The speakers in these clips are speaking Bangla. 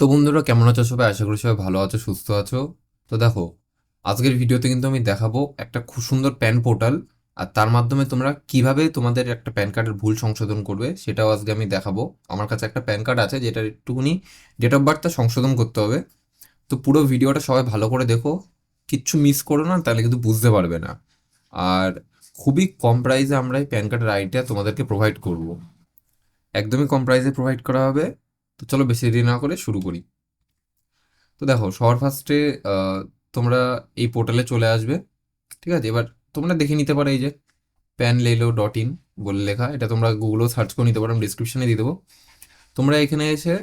তো বন্ধুরা, কেমন আছো সবাই? আশা করি সবাই ভালো আছো, সুস্থ আছো। তো দেখো, আজকের ভিডিওতে কিন্তু আমি দেখাবো একটা খুব সুন্দর প্যান পোর্টাল। আর তার মাধ্যমে তোমরা কিভাবে তোমাদের একটা প্যান কার্ডের ভুল সংশোধন করবে সেটাও আজকে আমি দেখাবো। আমার কাছে একটা প্যান কার্ড আছে যেটার একটুখানি ডেট অফ বার্থটা সংশোধন করতে হবে। তো পুরো ভিডিওটা সবাই ভালো করে দেখো, কিচ্ছু মিস করো না, তাহলে কিন্তু বুঝতে পারবে না। আর খুবই কম প্রাইসে আমরা এই প্যান কার্ডের আইডিটা তোমাদেরকে প্রোভাইড করব, একদমই কম প্রাইসে প্রোভাইড করা হবে। তো চলো বেশি দেরি না করে শুরু করি। তো দেখো, সবার ফার্স্টে তোমরা এই পোর্টালে চলে আসবে। ঠিক আছে, এবার তোমরা দেখে নিতে পারো, এই যে panlelo.in বলে লেখা, এটা তোমরা গুগলেও সার্চ করে নিতে পারো, আমি ডিসক্রিপশনে দিয়ে দেবো। তোমরা এখানে এসে,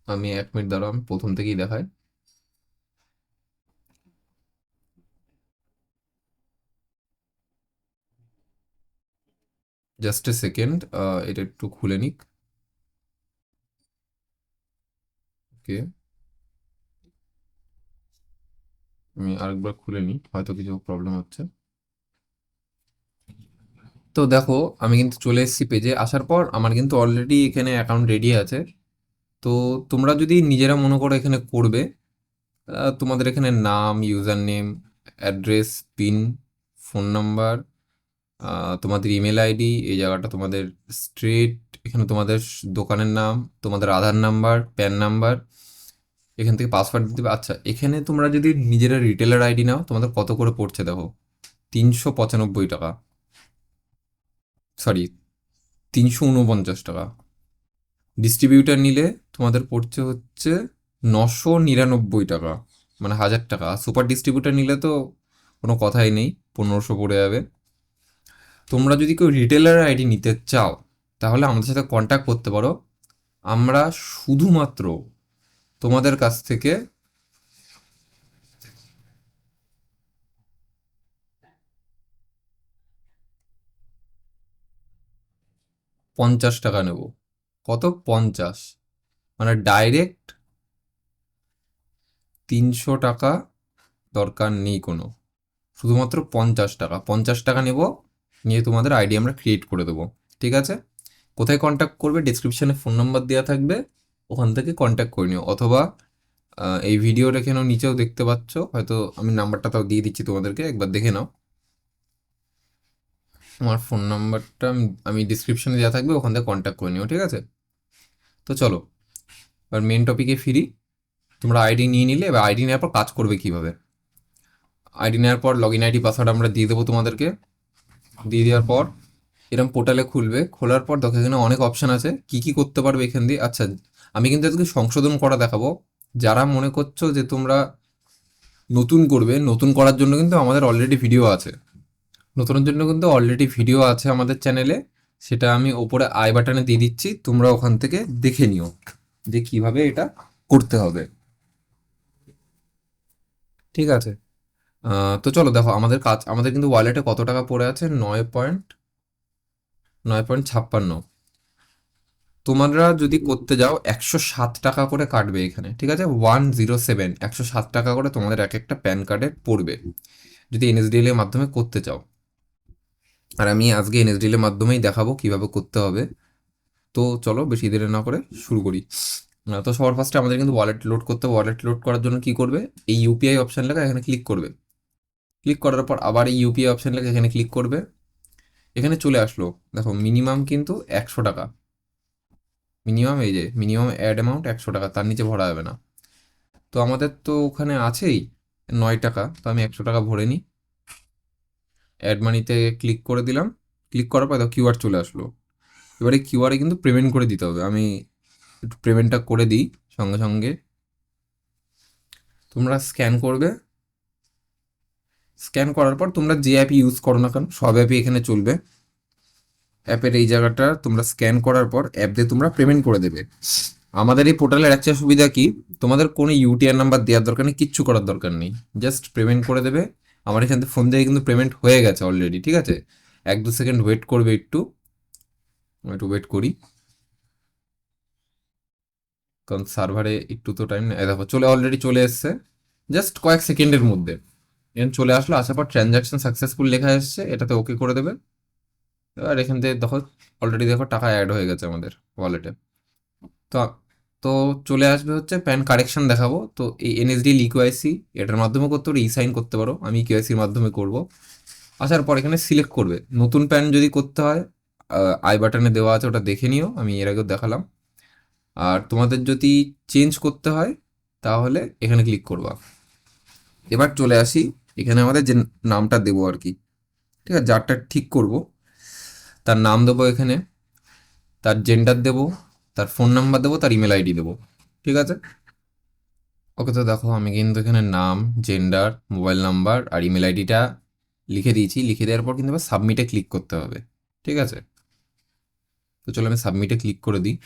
আমি 1 মিনিট দাঁড়াও, আমি প্রথম থেকেই দেখাই। জাস্ট এ সেকেন্ড, এটা একটু খুলে নিক। ওকে, আমি আরেকবার খুলে নিই, হয়তো কিছু প্রবলেম হচ্ছে। তো দেখো, আমি কিন্তু চলে এসেছি পেজে। আসার পর আমার কিন্তু অলরেডি এখানে অ্যাকাউন্ট রেডি আছে। তো তোমরা যদি নিজেরা মনে করো এখানে করবে, তোমাদের এখানে নাম, user name, address, pin, phone number, তোমাদের ইমেল আইডি, এই জায়গাটা তোমাদের স্ট্রিট, এখানে তোমাদের দোকানের নাম, তোমাদের আধার নাম্বার, প্যান নাম্বার, এখান থেকে পাসওয়ার্ড দিতে হবে। আচ্ছা, এখানে তোমরা যদি নিজেরা রিটেলার আইডি নাও, তোমাদের কত করে পড়ছে দেখো, 395 টাকা, সরি, 349 টাকা। ডিস্ট্রিবিউটার নিলে তোমাদের পড়ছে হচ্ছে 999 টাকা, মানে 1000 টাকা। সুপার ডিস্ট্রিবিউটার নিলে তো কোনো কথাই নেই, 1500 পড়ে যাবে। তোমরা যদি কেউ রিটেলার আইডি নিতে চাও, তাহলে আমাদের সাথে কন্ট্যাক্ট করতে পারো। আমরা শুধুমাত্র তোমাদের কাছ থেকে 50 টাকা নেব। কত? 50? মানে ডাইরেক্ট 300 টাকা দরকার নেই কোনো, শুধুমাত্র 50 টাকা। 50 টাকা নেব, নিয়ে তোমাদের আইডি আমরা ক্রিয়েট করে দেবো। ঠিক আছে? কোথায় কন্ট্যাক্ট করবে? ডিসক্রিপশনে ফোন নাম্বার দেওয়া থাকবে, ওখান থেকে কন্ট্যাক্ট করে নিও। অথবা এই ভিডিওর এখানেও নিচেও দেখতে পাচ্ছ, হয়তো আমি নাম্বারটা তাও দিয়ে দিচ্ছি তোমাদেরকে, একবার দেখে নাও। আমার ফোন নাম্বারটা আমি ডিসক্রিপশনে দেওয়া থাকবে, ওখান থেকে কন্ট্যাক্ট করে নিও। ঠিক আছে? তো চলো, এবার মেন টপিকে ফিরি। তোমরা আইডি নিয়ে নিলে, এবার আইডি নেওয়ার পর কাজ করবে কিভাবে। আইডি নেওয়ার পর লগ ইন আইডি পাসওয়ার্ড আমরা দিয়ে দেবো তোমাদেরকে। দিয়ে দেওয়ার পর এরকম পোর্টালে খুলবে। খোলার পর দেখো এখানে অনেক অপশান আছে, কি কি করতে পারবে এখান দিয়ে। আচ্ছা, আমি কিন্তু আজকে সংশোধন করা দেখাবো। যারা মনে করছো যে তোমরা নতুন করবে, নতুন করার জন্য কিন্তু আমাদের অলরেডি ভিডিও আছে। নতুনের জন্য কিন্তু অলরেডি ভিডিও আছে আমাদের চ্যানেলে, সেটা আমি ওপরে আই বাটনে দিয়ে দিচ্ছি, তোমরা ওখান থেকে দেখে নিও যে কিভাবে এটা করতে হবে। ঠিক আছে? তো চলো দেখো, আমাদের কাজ, আমাদের কিন্তু ওয়ালেটে কত টাকা পড়ে আছে, 9.56। তোমরা যদি করতে যাও, 107 টাকা করে কাটবে এখানে। ঠিক আছে? 107, 107 টাকা করে তোমাদের এক একটা প্যান কার্ডে পড়বে, যদি এনএসডিএল এর মাধ্যমে করতে চাও। আর আমি আজকে এনএসডিএল এর মাধ্যমেই দেখাবো কিভাবে করতে হবে। তো চলো বেশি দেরি না করে শুরু করি। তো সবার ফার্স্টে আমাদের কিন্তু ওয়ালেট লোড করতে হবে। ওয়ালেট লোড করার জন্য কি করবে, এই ইউপিআই অপশন লেখা এখানে ক্লিক করবে। ক্লিক করার পর আবার এই ইউপিআই অপশন লেখা এখানে ক্লিক করবে। এখানে চলে আসলো, দেখো মিনিমাম কিন্তু 100 টাকা। মিনিমাম, এই যে মিনিমাম অ্যাড অ্যামাউন্ট 100 টাকা, তার নিচে ভরা যাবে না। তো আমাদের তো ওখানে আছেই 9 টাকা, তো আমি 100 টাকা ভরে নিই। অ্যাড মানিতে ক্লিক করে দিলাম। ক্লিক করার পর দেখো কিউআর চলে আসলো। এবারে কিউআরে কিন্তু পেমেন্ট করে দিতে হবে। আমি একটু পেমেন্টটা করে দিই সঙ্গে সঙ্গে। তোমরা স্ক্যান করবে। স্ক্যান করার পর তোমরা যে অ্যাপ ইউজ করো না কেন, সব অ্যাপই এখানে চলবে। অ্যাপের এই জায়গাটা তোমরা স্ক্যান করার পর অ্যাপ দিয়ে তোমরা পেমেন্ট করে দেবে। আমাদের এই পোর্টালের একটা সুবিধা কি, তোমাদের কোনো ইউটিআর নাম্বার দেওয়ার দরকার নেই, কিচ্ছু করার দরকার নেই, জাস্ট পেমেন্ট করে দেবে। আমার এখান থেকে ফোন দিয়ে কিন্তু পেমেন্ট হয়ে গেছে অলরেডি। ঠিক আছে? 1-2 সেকেন্ড ওয়েট করবে একটু, আমি একটু ওয়েট করি, কারণ সার্ভারে একটু তো টাইম নেই। দেখো চলে, অলরেডি চলে এসছে জাস্ট কয়েক সেকেন্ডের মধ্যে। এখানে চলে আসলো, আসার পর ট্রানজাকশন সাকসেসফুল লেখা এসছে, এটাতে ওকে করে দেবে। এবার এখান থেকে দেখো অলরেডি দেখো টাকা অ্যাড হয়ে গেছে আমাদের ওয়ালেটে। তো তো চলে আসবে হচ্ছে প্যান কারেকশন দেখাবো। তো এই এনএসডিএল ইকেওয়াইসি এটার মাধ্যমে করতে পারো, ই সাইন করতে পারো, আমি ইকেওয়াইসির মাধ্যমে করব। আসার পর এখানে সিলেক্ট করবে, নতুন প্যান যদি করতে হয় আই বাটনে দেওয়া আছে, ওটা দেখে নিও, আমি এর আগেও দেখালাম। আর তোমাদের যদি চেঞ্জ করতে হয় তাহলে এখানে ক্লিক করবা। এবার চলে আসি এখানে আমাদের যে নামটা দেবো আর কি, ঠিক আছে, যারটা ঠিক করব তার নাম দেবো এখানে, তার জেন্ডার দেবো, তার ফোন নাম্বার দেবো, তার ইমেল আইডি দেবো, ঠিক আছে। ওকে, তো দেখো আমি কিন্তু এখানে নাম, জেন্ডার, মোবাইল নাম্বার আর ইমেল আইডিটা লিখে দিয়েছি। লিখে দেওয়ার পর কিন্তু এবার সাবমিটে ক্লিক করতে হবে, ঠিক আছে। তো চলো আমি সাবমিটে ক্লিক করে দিই।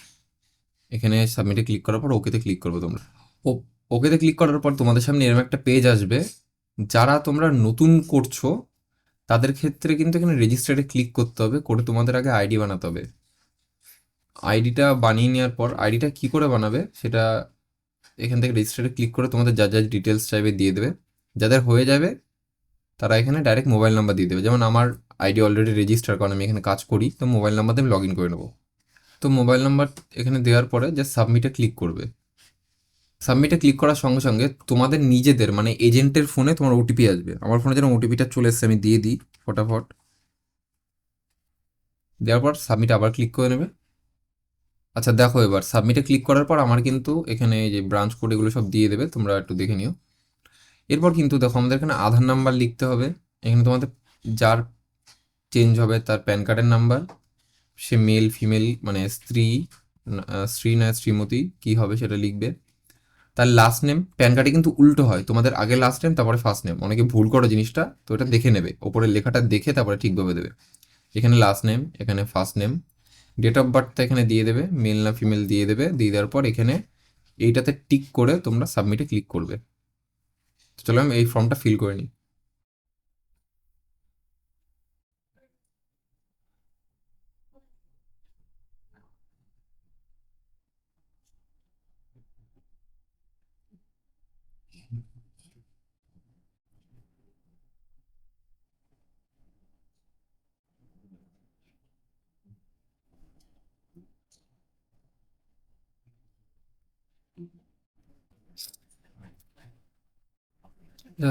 এখানে সাবমিটে ক্লিক করার পর ওকেতে ক্লিক করবো তোমরা। ও, ওকেতে ক্লিক করার পর তোমাদের সামনে এরকম একটা পেজ আসবে। যারা তোমরা নতুন করছো তাদের ক্ষেত্রে কিন্তু এখানে রেজিস্টারে ক্লিক করতে হবে, করে তোমাদের আগে আইডি বানাতে হবে। আইডিটা বানিয়ে নেওয়ার পর আইডিটা কি করে বানাবে সেটা এখান থেকে রেজিস্টারে ক্লিক করে তোমাদের যা যা ডিটেলস চাইবে দিয়ে দেবে। যাদের হয়ে যাবে তারা এখানে ডাইরেক্ট মোবাইল নাম্বার দিয়ে দেবে। যেমন আমার আইডি অলরেডি রেজিস্টার, কারণ আমি এখানে কাজ করি, তো মোবাইল নাম্বার দিয়ে আমি লগ ইন করে নেবো। তো মোবাইল নাম্বার এখানে দেওয়ার পরে জাস্ট সাবমিটে ক্লিক করবে। সাবমিটে ক্লিক করার সঙ্গে সঙ্গে তোমাদের নিজেদের মানে এজেন্টের ফোনে তোমার ওটিপি আসবে। আমার ফোনে যেন ওটিপিটা চলে এসছে, আমি দিয়ে দিই ফটাফট। দেওয়ার পর সাবমিট আবার ক্লিক করে নেবে। আচ্ছা দেখো, এবার সাবমিটে ক্লিক করার পর আমার কিন্তু এখানে এই যে ব্রাঞ্চ কোড এগুলো সব দিয়ে দেবে, তোমরা একটু দেখে নিও। এরপর কিন্তু দেখো আমাদের এখানে আধার নাম্বার লিখতে হবে। এখানে তোমাদের যার চেঞ্জ হবে তার প্যান কার্ডের নাম্বার, সে মেল ফিমেল মানে স্ত্রী না শ্রীমতী কি হবে সেটা লিখবে। তার লাস্ট নেম, প্যান কার্ডে কিন্তু উল্টো হয়, তোমাদের আগে লাস্ট নেম তারপরে ফার্স্ট নেম, অনেকে ভুল করো জিনিসটা, তো এটা দেখে নেবে, ওপরের লেখাটা দেখে তারপরে ঠিকভাবে দেবে। এখানে লাস্ট নেম, এখানে ফার্স্ট নেম, ডেট অফ বার্থটা এখানে দিয়ে দেবে, মেল না ফিমেল দিয়ে দেবে। দিয়ে দেওয়ার পর এখানে এইটাতে টিক করে তোমরা সাবমিটে ক্লিক করবে। চলো আমি এই ফর্মটা ফিল করে নিই।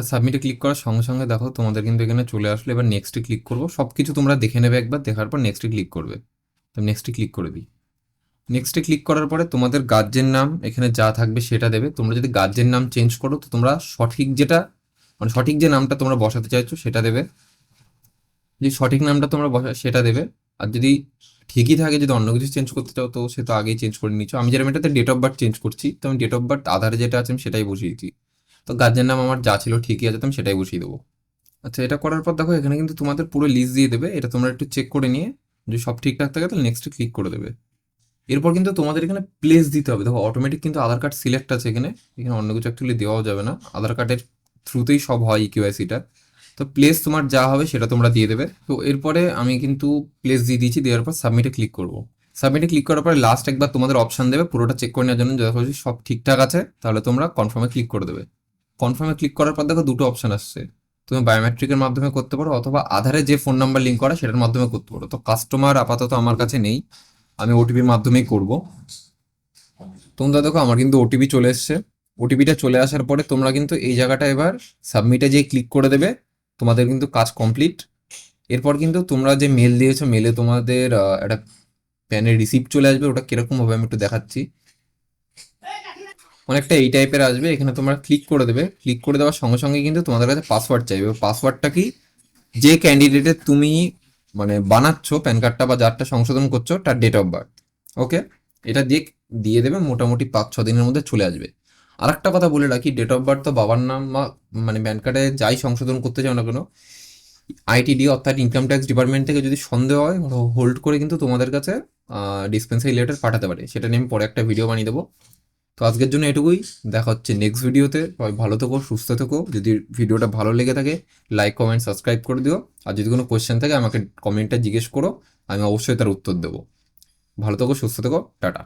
সাবমিটে ক্লিক করার সঙ্গে সঙ্গে দেখো তোমাদের কিন্তু এখানে চলে আসলে। এবার নেক্সটে ক্লিক করবো, সব কিছু তোমরা দেখে নেবে একবার, দেখার পর নেক্সটে ক্লিক করবে। তো নেক্সটে ক্লিক করে দিই। নেক্সটে ক্লিক করার পরে তোমাদের গার্জেন নাম এখানে যা থাকবে সেটা দেবে। তোমরা যদি গার্জেন নাম চেঞ্জ করো তো তোমরা সঠিক যেটা মানে সঠিক যে নামটা তোমরা বসাতে চাইছো সেটা দেবে। যদি সঠিক নামটা তোমরা বসা সেটা দেবে। আর যদি ঠিকই থাকে, যদি অন্য কিছু চেঞ্জ করতে চাও তো সে তো আগেই চেঞ্জ করে নিচ্ছ। আমি যেরকম এটাতে ডেট অফ বার্থ চেঞ্জ করছি, তো আমি ডেট অফ বার্থ আধারে যেটা আছে আমি সেটাই বসিয়েছি। তো গার্জেন নাম আমার যা ছিল ঠিকই আছে, তো আমি সেটাই বসিয়ে দেবো। আচ্ছা, এটা করার পর দেখো এখানে কিন্তু তোমাদের পুরো লিস্ট দিয়ে দেবে। এটা তোমরা একটু চেক করে নিয়ে যদি সব ঠিকঠাক থাকে তাহলে নেক্সটে ক্লিক করে দেবে। এরপর কিন্তু তোমাদের এখানে প্লেস দিতে হবে। দেখো অটোমেটিক কিন্তু আধার কার্ড সিলেক্ট আছে এখানে, এখানে অন্য কিছু অ্যাকচুয়ালি দেওয়াও যাবে না, আধার কার্ডের থ্রুতেই সব হয় ইকিউআইসিটা। তো প্লেস তোমার যা হবে সেটা তোমরা দিয়ে দেবে। তো এরপরে আমি কিন্তু প্লেস দিয়ে দিয়েছি, দেওয়ার পর সাবমিটে ক্লিক করবো। সাবমিটে ক্লিক করার পরে লাস্ট একবার তোমাদের অপশান দেবে পুরোটা চেক করে নেওয়ার জন্য, যখন সব ঠিকঠাক আছে তাহলে তোমরা কনফার্মে ক্লিক করে দেবে। কনফার্মে ক্লিক করার পর দেখো দুটো অপশান আসছে, তুমি বায়োমেট্রিকের মাধ্যমে করতে পারো অথবা আধারে যে ফোন নাম্বার লিঙ্ক করা সেটার মাধ্যমে করতে পারো। তো কাস্টমার আপাতত আমার কাছে নেই, আমি ওটিপির মাধ্যমেই করব। তোমরা দেখো আমার কিন্তু ওটিপি চলে এসছে। ওটিপিটা চলে আসার পরে তোমরা কিন্তু এই জায়গাটা এবার সাবমিটে যেয়ে ক্লিক করে দেবে, তোমাদের কিন্তু কাজ কমপ্লিট। এরপর কিন্তু তোমরা যে মেল দিয়েছো মেলে তোমাদের একটা প্যানের রিসিপ্ট চলে আসবে। ওটা কিরকম হবে আমি একটু দেখাচ্ছি। অনেকটা এই টাইপের আসবে। এখানে তোমরা ক্লিক করে দেবে, ক্লিক করে দেওয়ার সঙ্গে সঙ্গে কিন্তু তোমাদের কাছে পাসওয়ার্ড চাইবে। পাসওয়ার্ডটা কি, যে ক্যান্ডিডেটের তুমি মানে বানাচ্ছ প্যান কার্ডটা বা যারটা সংশোধন করছো তার ডেট অফ বার্থ। ওকে, এটা দিয়ে দেবে, মোটামুটি 5-6 দিনের মধ্যে চলে আসবে। আর একটা কথা বলে রাখি, ডেট অফ বার্থ তো বাবার নাম বা মানে প্যান কার্ডে যাই সংশোধন করতে চাও না কেন, আইটিডি অর্থাৎ ইনকাম ট্যাক্স ডিপার্টমেন্ট থেকে যদি সন্দেহ হয় হোল্ড করে কিন্তু তোমাদের কাছে ডিসপেন্সারি লেটার পাঠাতে পারে। সেটা নিয়ে আমি পরে একটা ভিডিও বানিয়ে দেবো। তো আজকের জন্য এটুকুই, দেখা হচ্ছে নেক্সট ভিডিওতে। সবাই ভালো থেকো, সুস্থ থেকো। যদি ভিডিওটা ভালো লেগে থাকে লাইক কমেন্ট সাবস্ক্রাইব করে দিও। আর যদি কোনো কোয়েশ্চেন থাকে আমাকে কমেন্টে জিজ্ঞেস করো, আমি অবশ্যই তার উত্তর দেবো। ভালো থেকো, সুস্থ থেকো, টাটা।